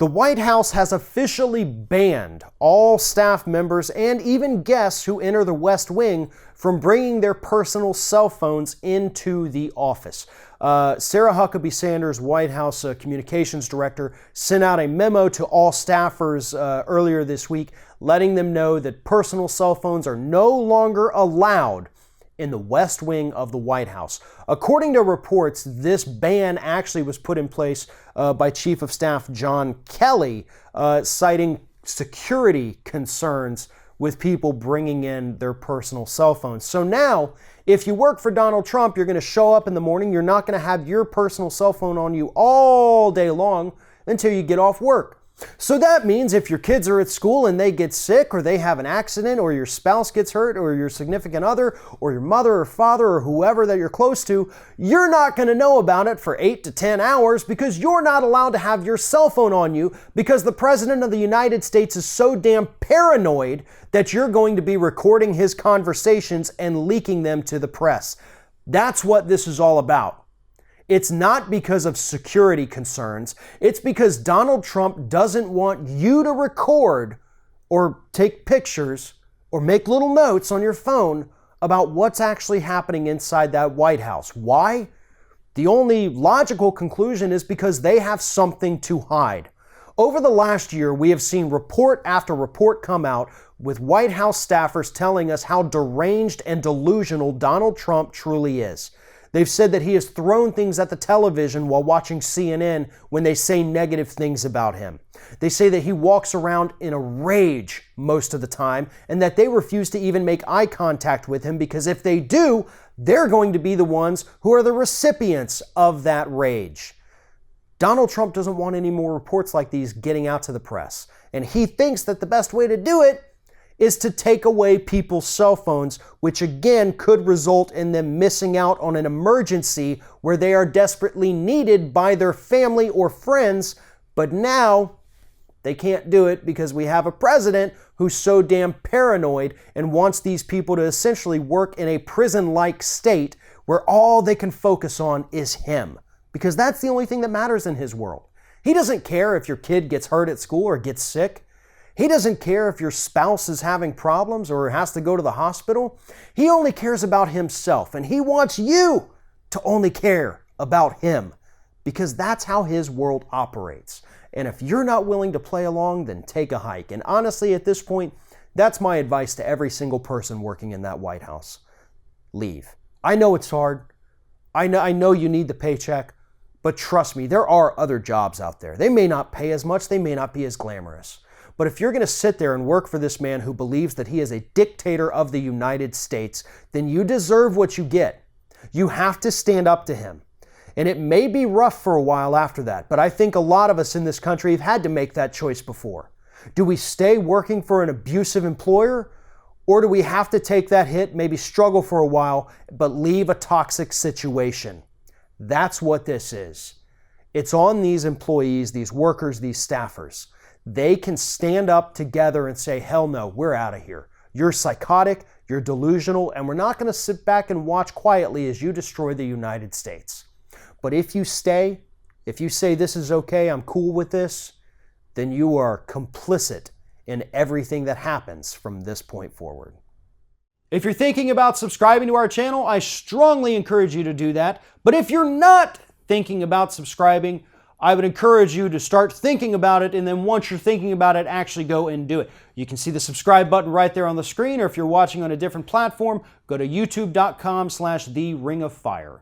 The White House has officially banned all staff members and even guests who enter the West Wing from bringing their personal cell phones into the office. Sarah Huckabee Sanders, White House communications director, sent out a memo to all staffers earlier this week, letting them know that personal cell phones are no longer allowed in the West Wing of the White House. According to reports, this ban actually was put in place by Chief of Staff John Kelly, citing security concerns with people bringing in their personal cell phones. So now, if you work for Donald Trump, you're going to show up in the morning, you're not going to have your personal cell phone on you all day long until you get off work. So that means if your kids are at school and they get sick or they have an accident or your spouse gets hurt or your significant other or your mother or father or whoever that you're close to, you're not going to know about it for 8 to 10 hours because you're not allowed to have your cell phone on you because the President of the United States is so damn paranoid that you're going to be recording his conversations and leaking them to the press. That's what this is all about. It's not because of security concerns. It's because Donald Trump doesn't want you to record or take pictures or make little notes on your phone about what's actually happening inside that White House. Why? The only logical conclusion is because they have something to hide. Over the last year, we have seen report after report come out with White House staffers telling us how deranged and delusional Donald Trump truly is. They've said that he has thrown things at the television while watching CNN when they say negative things about him. They say that he walks around in a rage most of the time and that they refuse to even make eye contact with him because if they do, they're going to be the ones who are the recipients of that rage. Donald Trump doesn't want any more reports like these getting out to the press, and he thinks that the best way to do it is to take away people's cell phones, which again could result in them missing out on an emergency where they are desperately needed by their family or friends, but now they can't do it because we have a president who's so damn paranoid and wants these people to essentially work in a prison-like state where all they can focus on is him, because that's the only thing that matters in his world. He doesn't care if your kid gets hurt at school or gets sick. He doesn't care if your spouse is having problems or has to go to the hospital. He only cares about himself, and he wants you to only care about him because that's how his world operates. And if you're not willing to play along, then take a hike. And honestly, at this point, that's my advice to every single person working in that White House. Leave. I know it's hard. I know you need the paycheck, but trust me, there are other jobs out there. They may not pay as much. They may not be as glamorous. But if you're going to sit there and work for this man who believes that he is a dictator of the United States, then you deserve what you get. You have to stand up to him. And it may be rough for a while after that, but I think a lot of us in this country have had to make that choice before. Do we stay working for an abusive employer? Or do we have to take that hit, maybe struggle for a while, but leave a toxic situation? That's what this is. It's on these employees, these workers, these staffers. They can stand up together and say, hell no, we're out of here. You're psychotic, you're delusional, and we're not going to sit back and watch quietly as you destroy the United States. But if you stay, if you say this is okay, I'm cool with this, then you are complicit in everything that happens from this point forward. If you're thinking about subscribing to our channel, I strongly encourage you to do that. But if you're not thinking about subscribing, I would encourage you to start thinking about it, and then once you're thinking about it, actually go and do it. You can see the subscribe button right there on the screen, or if you're watching on a different platform, go to youtube.com/theringofFire.